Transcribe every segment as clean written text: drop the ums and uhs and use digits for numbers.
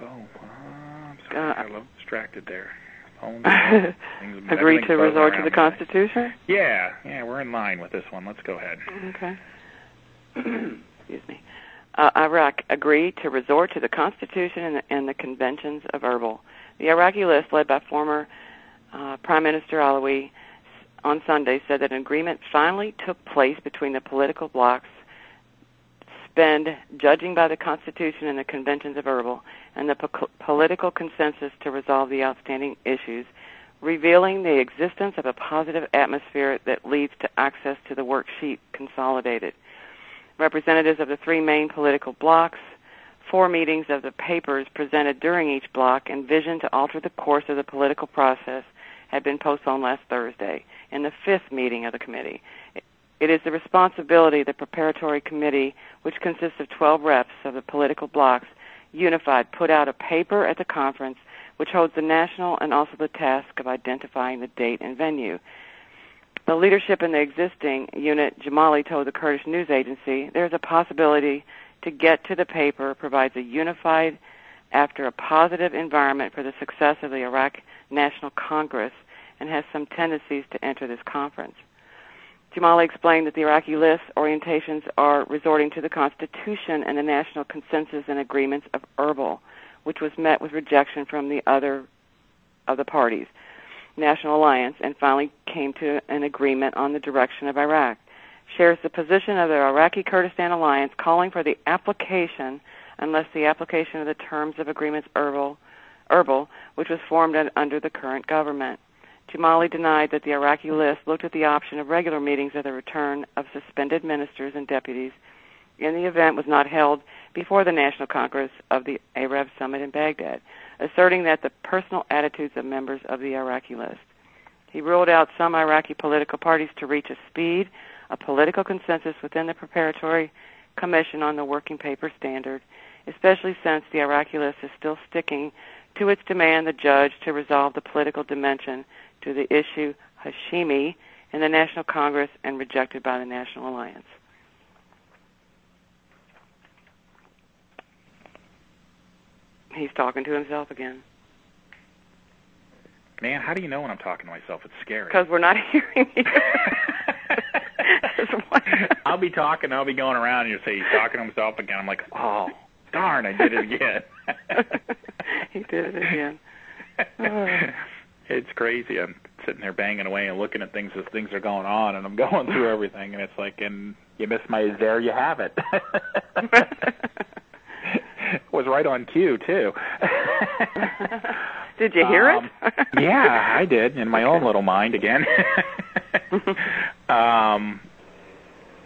Oh, I'm sorry. I got a little distracted there. Agree to resort to the Constitution? Yeah, we're in line with this one. Let's go ahead. Okay. Excuse me. Iraq agreed to resort to the Constitution and the conventions of Erbil. The Iraqi list, led by former Prime Minister Alawi, on Sunday said that an agreement finally took place between the political blocs, judging by the Constitution and the conventions of Erbil, and the political consensus to resolve the outstanding issues, revealing the existence of a positive atmosphere that leads to access to the worksheet consolidated. Representatives of the three main political blocs, 4 meetings of the papers presented during each bloc, and vision to alter the course of the political process had been postponed last Thursday in the 5th meeting of the committee. It is the responsibility of the preparatory committee, which consists of 12 reps of the political blocs, unified, put out a paper at the conference which holds the national and also the task of identifying the date and venue. The leadership in the existing unit, Jamali told the Kurdish news agency, there is a possibility to get to the paper provides a unified, after a positive environment for the success of the Iraq National Congress and has some tendencies to enter this conference. Jamali explained that the Iraqi list orientations are resorting to the Constitution and the national consensus and agreements of Erbil, which was met with rejection from the other of the parties, National Alliance, and finally came to an agreement on the direction of Iraq. Shares the position of the Iraqi Kurdistan Alliance calling for the application, unless the application of the terms of agreements Erbil, which was formed under the current government. Jamali denied that the Iraqi list looked at the option of regular meetings of the return of suspended ministers and deputies in the event was not held before the National Congress of the Arab Summit in Baghdad, asserting that the personal attitudes of members of the Iraqi list. He ruled out some Iraqi political parties to reach a political consensus within the preparatory commission on the working paper standard, especially since the Iraqi list is still sticking to its demand the judge to resolve the political dimension to the issue Hashimi in the National Congress and rejected by the National Alliance. He's talking to himself again. Man, how do you know when I'm talking to myself? It's scary. Because we're not hearing you. I'll be talking, I'll be going around, and you'll say he's talking to himself again. I'm like, oh, darn, I did it again. He did it again. It's crazy. I'm sitting there banging away and looking at things as things are going on, and I'm going through everything, and it's like, and you missed my, there you have it. It was right on cue, too. Did you hear it? Yeah, I did, in my own little mind again.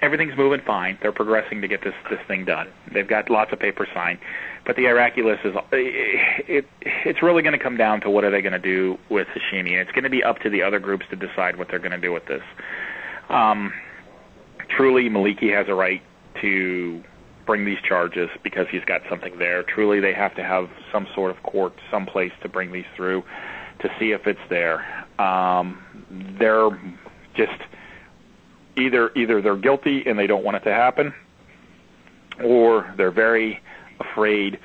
Everything's moving fine. They're progressing to get this thing done. They've got lots of papers signed. But the Iraqi list is, it's really going to come down to what are they going to do with Hashimi. And it's going to be up to the other groups to decide what they're going to do with this. Truly, Maliki has a right to bring these charges because he's got something there. Truly, they have to have some sort of court, some place to bring these through to see if it's there. They're just either they're guilty and they don't want it to happen, or they're very afraid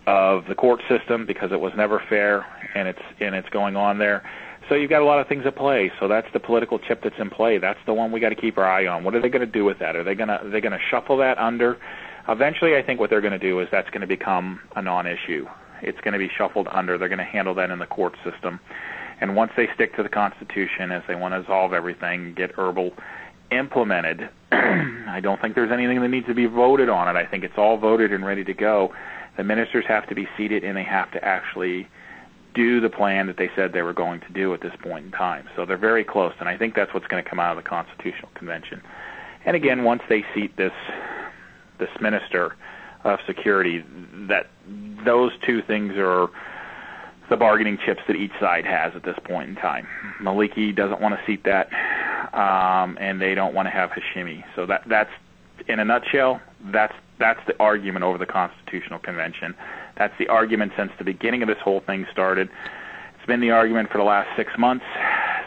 of the court system because it was never fair and it's going on there. So you've got a lot of things at play. So that's the political chip that's in play. That's the one we got to keep our eye on. What are they going to do with that? Are they going to shuffle that under? Eventually, I think what they're going to do is that's going to become a non-issue. It's going to be shuffled under. They're going to handle that in the court system. And once they stick to the Constitution, as they want to resolve everything, get Erbil implemented, I don't think there's anything that needs to be voted on it. I think it's all voted and ready to go. The ministers have to be seated, and they have to actually do the plan that they said they were going to do at this point in time. So they're very close, and I think that's what's going to come out of the Constitutional Convention. And again, once they seat this minister of security, that those two things are the bargaining chips that each side has at this point in time. Maliki doesn't want to seat that, and they don't want to have Hashimi. So that's in a nutshell, that's the argument over the Constitutional Convention. That's the argument since the beginning of this whole thing started. It's been the argument for the last 6 months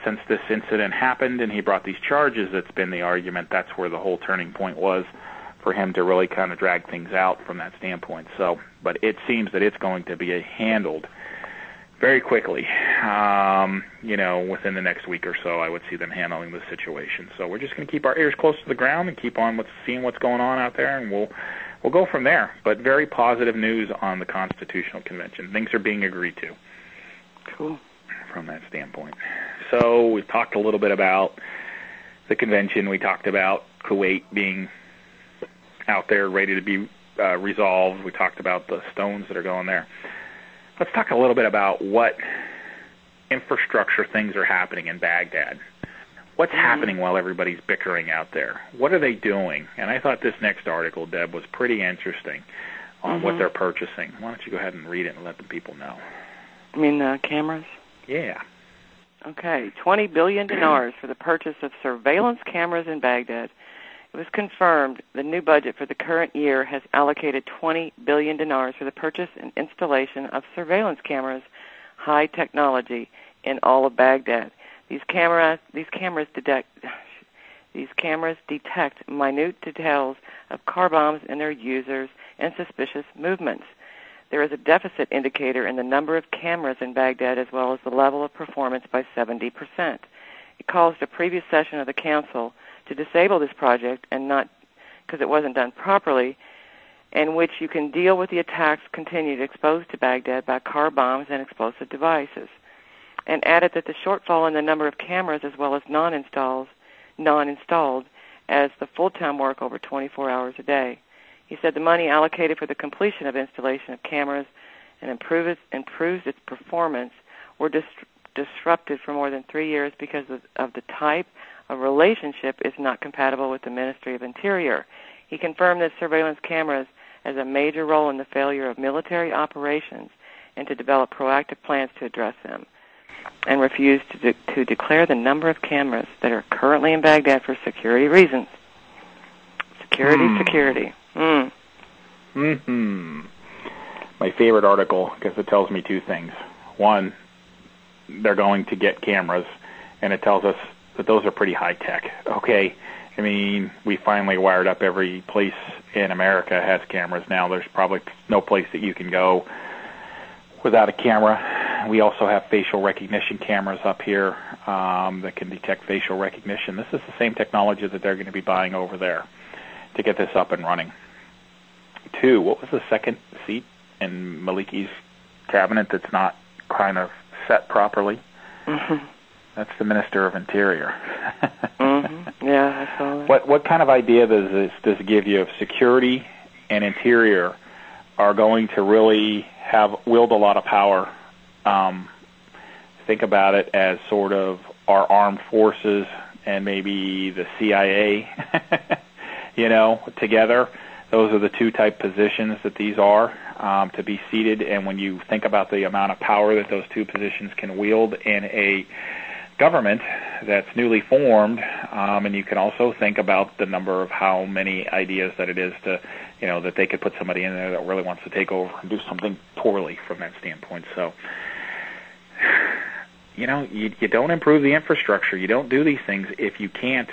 since this incident happened and he brought these charges. It's been the argument. That's where the whole turning point was for him to really kind of drag things out from that standpoint. So, but it seems that it's going to be handled very quickly. Within the next week or so, I would see them handling the situation. So we're just going to keep our ears close to the ground and keep on seeing what's going on out there, and we'll go from there. But very positive news on the Constitutional Convention. Things are being agreed to. Cool. From that standpoint. So we've talked a little bit about the convention. We talked about Kuwait being out there ready to be resolved. We talked about the stones that are going there. Let's talk a little bit about what infrastructure things are happening in Baghdad. What's happening while everybody's bickering out there? What are they doing? And I thought this next article, Deb, was pretty interesting on what they're purchasing. Why don't you go ahead and read it and let the people know? You mean cameras? Yeah. Okay, 20 billion dinars for the purchase of surveillance cameras in Baghdad. It was confirmed the new budget for the current year has allocated 20 billion dinars for the purchase and installation of surveillance cameras, high technology, in all of Baghdad. These cameras detect minute details of car bombs and their users and suspicious movements. There is a deficit indicator in the number of cameras in Baghdad as well as the level of performance by 70%. It caused a previous session of the council to disable this project and not because it wasn't done properly, in which you can deal with the attacks continued exposed to Baghdad by car bombs and explosive devices, and added that the shortfall in the number of cameras as well as non-installed as the full-time work over 24 hours a day. He said the money allocated for the completion of installation of cameras and improves its performance were disrupted for more than 3 years because of the type of relationship is not compatible with the Ministry of Interior. He confirmed that surveillance cameras has a major role in the failure of military operations and to develop proactive plans to address them, and refused to declare the number of cameras that are currently in Baghdad for security reasons. Security. My favorite article, because it tells me two things. One, they're going to get cameras, and it tells us that those are pretty high tech. Okay, I mean, we finally wired up every place in America has cameras now. There's probably no place that you can go without a camera. We also have facial recognition cameras up here that can detect facial recognition. This is the same technology that they're going to be buying over there to get this up and running. Two, what was the second seat in Maliki's cabinet that's not kind of set properly? That's the Minister of Interior. Yeah, I saw that. What kind of idea does this give you of security and interior are going to really wield a lot of power? Think about it as sort of our armed forces and maybe the CIA, together. Those are the two type positions that these are to be seated. And when you think about the amount of power that those two positions can wield in a government that's newly formed, and you can also think about the number of how many ideas that it is to, that they could put somebody in there that really wants to take over and do something poorly from that standpoint. So, you don't improve the infrastructure. You don't do these things if you can't,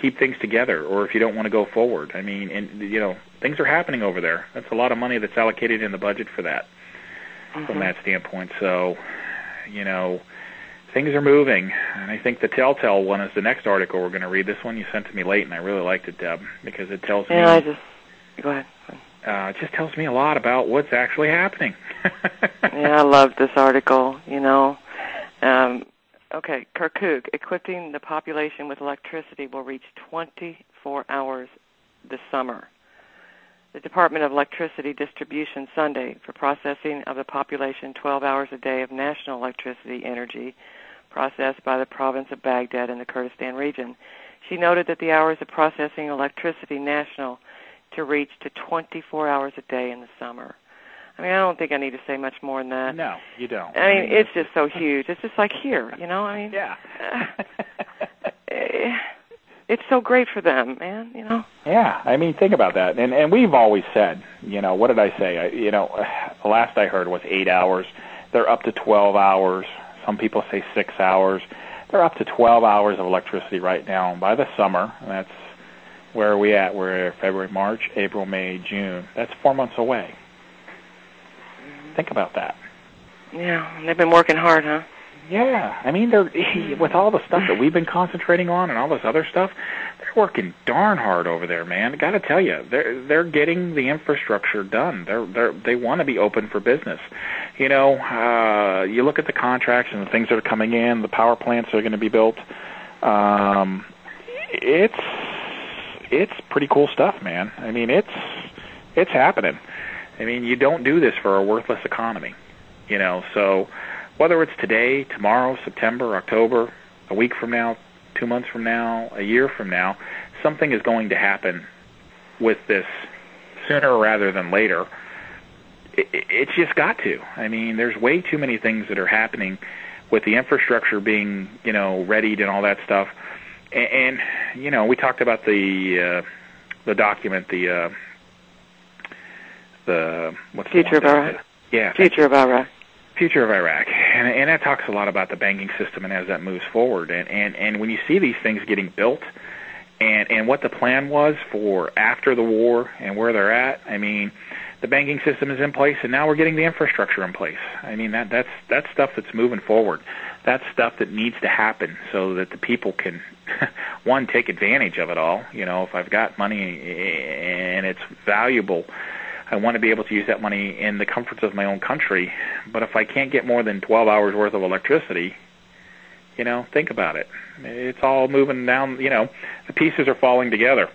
keep things together, or if you don't want to go forward. I mean, and things are happening over there. That's a lot of money that's allocated in the budget for that, from that standpoint. So, things are moving, and I think the telltale one is the next article we're going to read. This one you sent to me late, and I really liked it, Deb, because it tells me. Go ahead. It just tells me a lot about what's actually happening. Yeah, I love this article. Okay, Kirkuk, equipping the population with electricity will reach 24 hours this summer. The Department of Electricity Distribution Sunday for processing of the population 12 hours a day of national electricity energy processed by the province of Baghdad in the Kurdistan region. She noted that the hours of processing electricity national to reach to 24 hours a day in the summer. I mean, I don't think I need to say much more than that. No, you don't. I mean, it's just so huge. It's just like here, Yeah. It's so great for them, man, Yeah, I mean, think about that. And we've always said, what did I say? The last I heard was 8 hours. They're up to 12 hours. Some people say 6 hours. They're up to 12 hours of electricity right now. And by the summer, that's Where are we at? We're February, March, April, May, June. That's 4 months away. Think about that. Yeah, they've been working hard, huh? Yeah, I mean, they're with all the stuff that we've been concentrating on and all this other stuff, they're working darn hard over there, man. I got to tell you, they're getting the infrastructure done. They want to be open for business. You know, you look at the contracts and the things that are coming in, the power plants that are going to be built. It's pretty cool stuff, man. I mean, it's happening. I mean, you don't do this for a worthless economy, you know, so whether it's today, tomorrow, September, October, a week from now, 2 months from now, a year from now, something is going to happen with this sooner rather than later. It's just got to. I mean, there's way too many things that are happening with the infrastructure being, you know, readied and all that stuff. And you know, we talked about the document, the what's Future of Iraq. Yeah, Future of Iraq. Future of Iraq, and that talks a lot about the banking system and as that moves forward, and when you see these things getting built, and what the plan was for after the war and where they're at, I mean, the banking system is in place, and now we're getting the infrastructure in place. I mean, that's stuff that's moving forward. That's stuff that needs to happen so that the people can, one, take advantage of it all. You know, if I've got money and it's valuable, I want to be able to use that money in the comforts of my own country. But if I can't get more than 12 hours worth of electricity, you know, think about it. It's all moving down, you know, the pieces are falling together.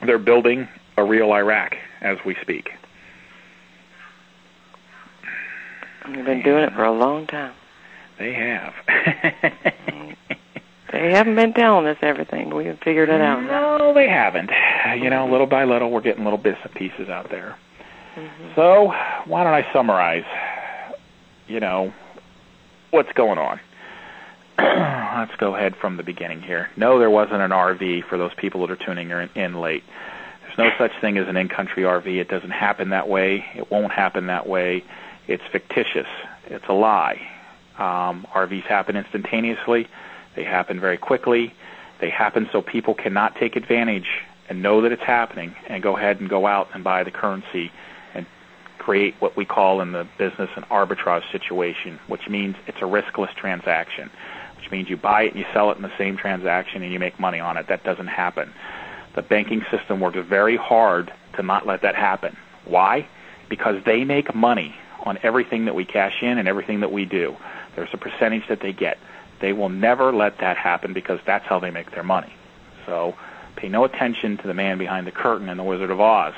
They're building a real Iraq as we speak. They've been doing it for a long time. They have. They haven't been telling us everything, but we've figured it out. No, they haven't. You know, little by little, we're getting little bits and pieces out there. Mm-hmm. So, why don't I summarize, you know, what's going on? Let's go ahead from the beginning here. No, there wasn't an RV for those people that are tuning in late. There's no such thing as an in-country RV. It doesn't happen that way. It won't happen that way. It's fictitious. It's a lie. RVs happen instantaneously. They happen very quickly. They happen so people cannot take advantage and know that it's happening and go ahead and go out and buy the currency and create what we call in the business an arbitrage situation, which means it's a riskless transaction, which means you buy it and you sell it in the same transaction and you make money on it. That doesn't happen. The banking system works very hard to not let that happen. Why? Because they make money on everything that we cash in and everything that we do. There's a percentage that they get. They will never let that happen because that's how they make their money. So pay no attention to the man behind the curtain in The Wizard of Oz.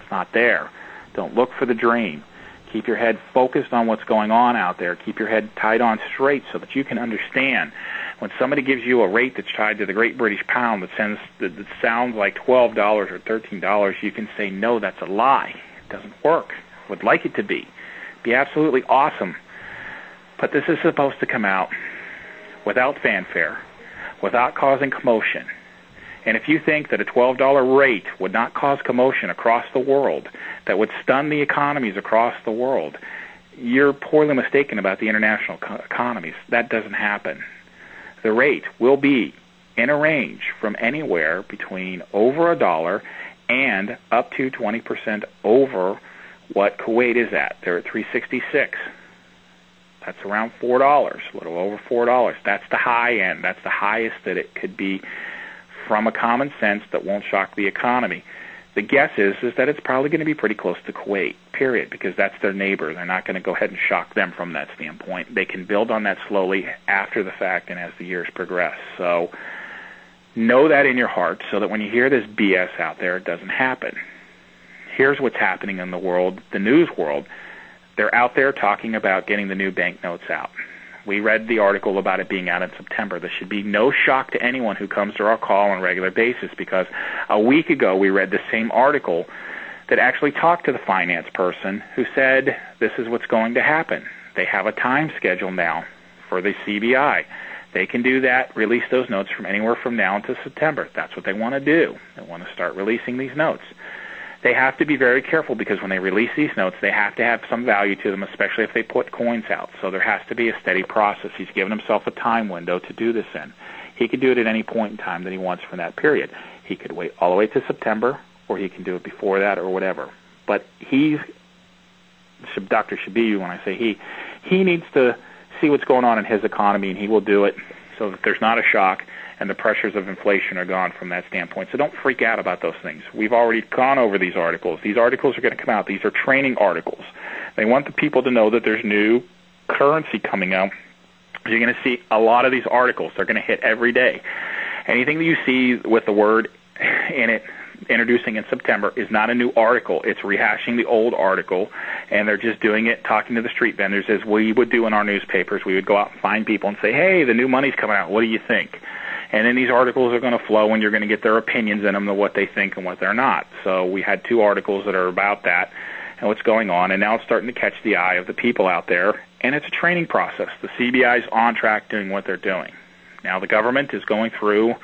It's not there. Don't look for the dream. Keep your head focused on what's going on out there. Keep your head tied on straight so that you can understand. When somebody gives you a rate that's tied to the Great British Pound that sounds like $12 or $13, you can say, no, that's a lie. It doesn't work. Would like it to be. Be absolutely awesome. But this is supposed to come out without fanfare, without causing commotion. And if you think that a $12 rate would not cause commotion across the world, that would stun the economies across the world, you're poorly mistaken about the international economies. That doesn't happen. The rate will be in a range from anywhere between over $1 and up to 20% over what Kuwait is at. They're at 366. That's around $4, a little over $4. That's the high end. That's the highest that it could be from a common sense that won't shock the economy. The guess is that it's probably going to be pretty close to Kuwait, period, because that's their neighbor. They're not going to go ahead and shock them from that standpoint. They can build on that slowly after the fact and as the years progress. So know that in your heart so that when you hear this BS out there, it doesn't happen. Here's what's happening in the world, the news world. They're out there talking about getting the new banknotes out. We read the article about it being out in September. This should be no shock to anyone who comes to our call on a regular basis because a week ago we read the same article that actually talked to the finance person who said this is what's going to happen. They have a time schedule now for the CBI. They can do that, release those notes from anywhere from now until September. That's what they want to do. They want to start releasing these notes. They have to be very careful because when they release these notes, they have to have some value to them, especially if they put coins out. So there has to be a steady process. He's given himself a time window to do this in. He can do it at any point in time that he wants from that period. He could wait all the way to September, or he can do it before that or whatever. But Dr. Shabibi, when I say he needs to see what's going on in his economy, and he will do it so that there's not a shock and the pressures of inflation are gone from that standpoint. So don't freak out about those things. We've already gone over these articles. These articles are going to come out. These are training articles. They want the people to know that there's new currency coming out. You're going to see a lot of these articles. They're going to hit every day. Anything that you see with the word in it introducing in September is not a new article. It's rehashing the old article, and they're just doing it, talking to the street vendors as we would do in our newspapers. We would go out and find people and say, hey, the new money's coming out. What do you think? And then these articles are going to flow, and you're going to get their opinions in them of what they think and what they're not. So we had 2 articles that are about that and what's going on, and now it's starting to catch the eye of the people out there, and it's a training process. The CBI is on track doing what they're doing. Now the government is going through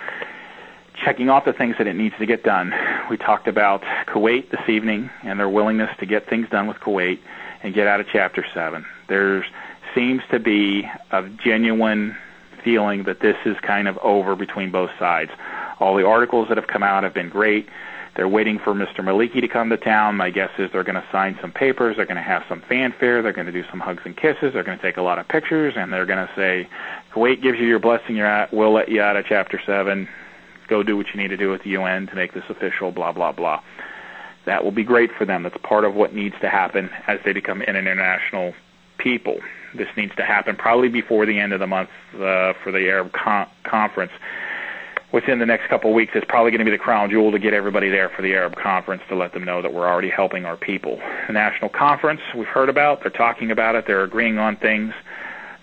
checking off the things that it needs to get done. We talked about Kuwait this evening and their willingness to get things done with Kuwait and get out of Chapter 7. There seems to be a genuine feeling that this is kind of over between both sides. All the articles that have come out have been great. They're waiting for Mr. Maliki to come to town. My guess is they're going to sign some papers. They're going to have some fanfare. They're going to do some hugs and kisses. They're going to take a lot of pictures, and they're going to say, Kuwait gives you your blessing. We'll let you out of Chapter 7. Go do what you need to do with the UN to make this official, blah, blah, blah. That will be great for them. That's part of what needs to happen as they become an international people. This needs to happen probably before the end of the month for the Arab Conference. Within the next couple of weeks, it's probably going to be the crown jewel to get everybody there for the Arab Conference to let them know that we're already helping our people. The National Conference, we've heard about. They're talking about it. They're agreeing on things.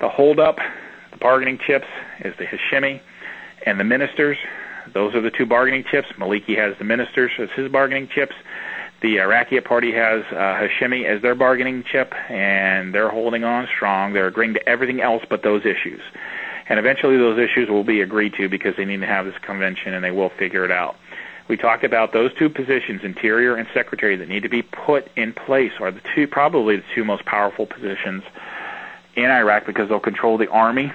The holdup, the bargaining chips, is the Hashimi and the ministers. Those are the 2 bargaining chips. Maliki has the ministers as his bargaining chips. The Iraqi party has Hashimi as their bargaining chip, and they're holding on strong. They're agreeing to everything else but those issues. And eventually those issues will be agreed to because they need to have this convention, and they will figure it out. We talked about those 2 positions, Interior and Secretary, that need to be put in place are probably the 2 most powerful positions in Iraq because they'll control the army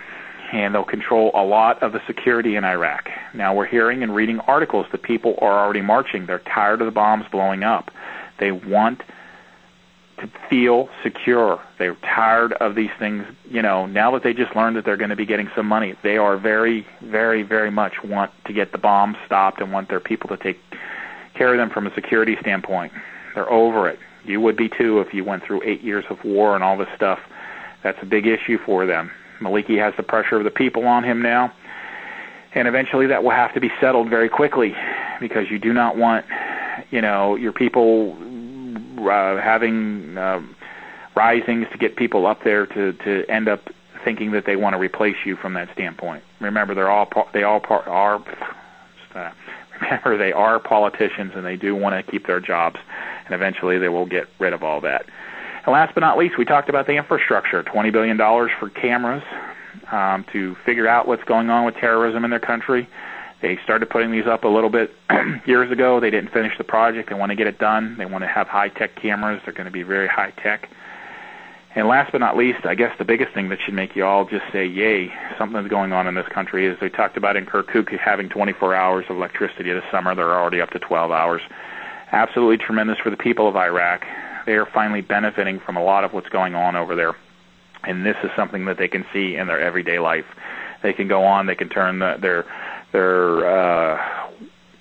and they'll control a lot of the security in Iraq. Now we're hearing and reading articles that people are already marching. They're tired of the bombs blowing up. They want to feel secure. They're tired of these things. Now that they just learned that they're going to be getting some money, they are very, very, very much want to get the bombs stopped and want their people to take care of them from a security standpoint. They're over it. You would be too if you went through 8 years of war and all this stuff. That's a big issue for them. Maliki has the pressure of the people on him now, and eventually that will have to be settled very quickly because you do not want, your people having risings to get people up there to end up thinking that they want to replace you from that standpoint. Remember, they are politicians, and they do want to keep their jobs, and eventually they will get rid of all that. And last but not least, we talked about the infrastructure, $20 billion for cameras to figure out what's going on with terrorism in their country. They started putting these up a little bit years ago. They didn't finish the project. They want to get it done. They want to have high-tech cameras. They're going to be very high-tech. And last but not least, I guess the biggest thing that should make you all just say, yay, something's going on in this country is they talked about in Kirkuk having 24 hours of electricity this summer. They're already up to 12 hours. Absolutely tremendous for the people of Iraq. They are finally benefiting from a lot of what's going on over there. And this is something that they can see in their everyday life. They can go on, they can turn their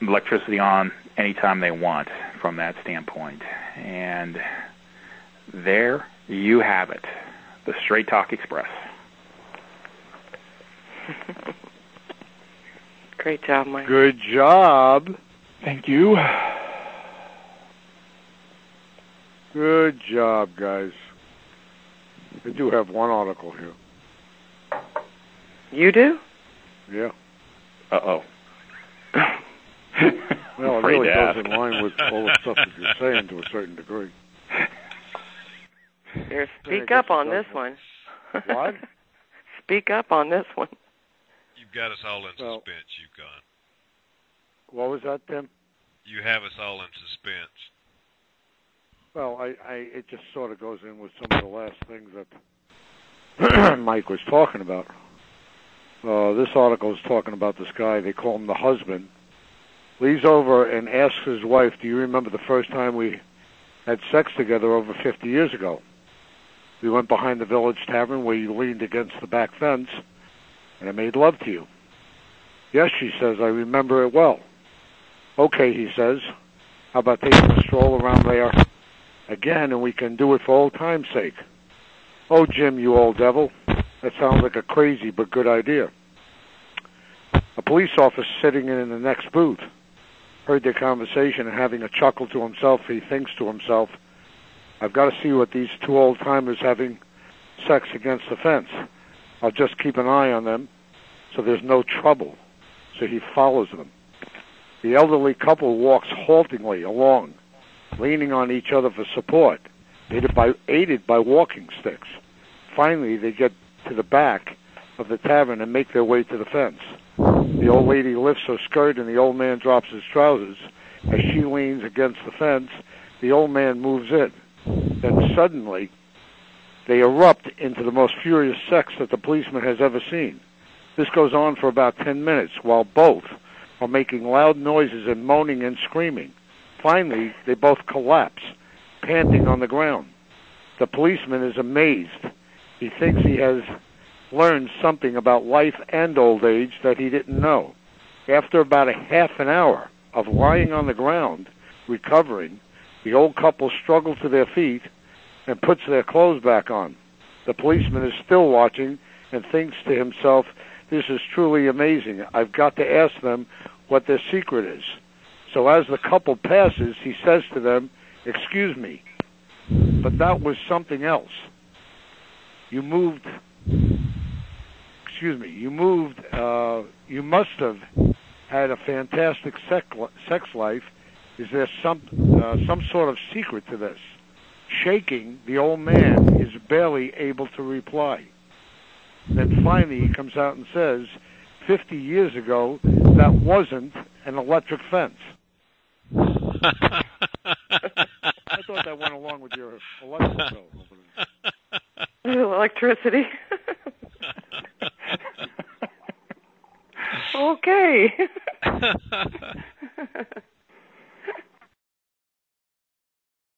electricity on anytime they want from that standpoint. And there you have it, the Straight Talk Express. Great job, Mike. Good job. Thank you. Good job, guys. I do have one article here. You do? Yeah. Uh-oh. Well, it really goes in line with all the stuff that you're saying to a certain degree. Here, speak up on this one. What? Speak up on this one. You've got us all in suspense, Yukon. What was that, Tim? You have us all in suspense. Well, it just sort of goes in with some of the last things that Mike was talking about. This article is talking about this guy. They call him the husband. leans over and asks his wife, do you remember the first time we had sex together over 50 years ago? We went behind the village tavern where you leaned against the back fence, and I made love to you. Yes, she says, I remember it well. Okay, he says, how about taking a stroll around there again, and we can do it for old time's sake? Oh, Jim, you old devil. That sounds like a crazy but good idea. A police officer sitting in the next booth heard their conversation, and having a chuckle to himself, he thinks to himself, I've got to see what these two old-timers having sex against the fence. I'll just keep an eye on them so there's no trouble. So he follows them. The elderly couple walks haltingly along, leaning on each other for support, aided by walking sticks. Finally, they get to the back of the tavern and make their way to the fence. The old lady lifts her skirt and the old man drops his trousers. As she leans against the fence, the old man moves in. Then suddenly, they erupt into the most furious sex that the policeman has ever seen. This goes on for about 10 minutes, while both are making loud noises and moaning and screaming. Finally, they both collapse, panting on the ground. The policeman is amazed. He thinks he has learned something about life and old age that he didn't know. After about a half an hour of lying on the ground, recovering, the old couple struggle to their feet and puts their clothes back on. The policeman is still watching and thinks to himself, this is truly amazing. I've got to ask them what their secret is. So as the couple passes, he says to them, excuse me, but that was something else. You must have had a fantastic sex life. Is there some sort of secret to this? Shaking, the old man is barely able to reply. Then finally he comes out and says, 50 years ago, that wasn't an electric fence. I thought that went along with your electric bill. Electricity. Okay.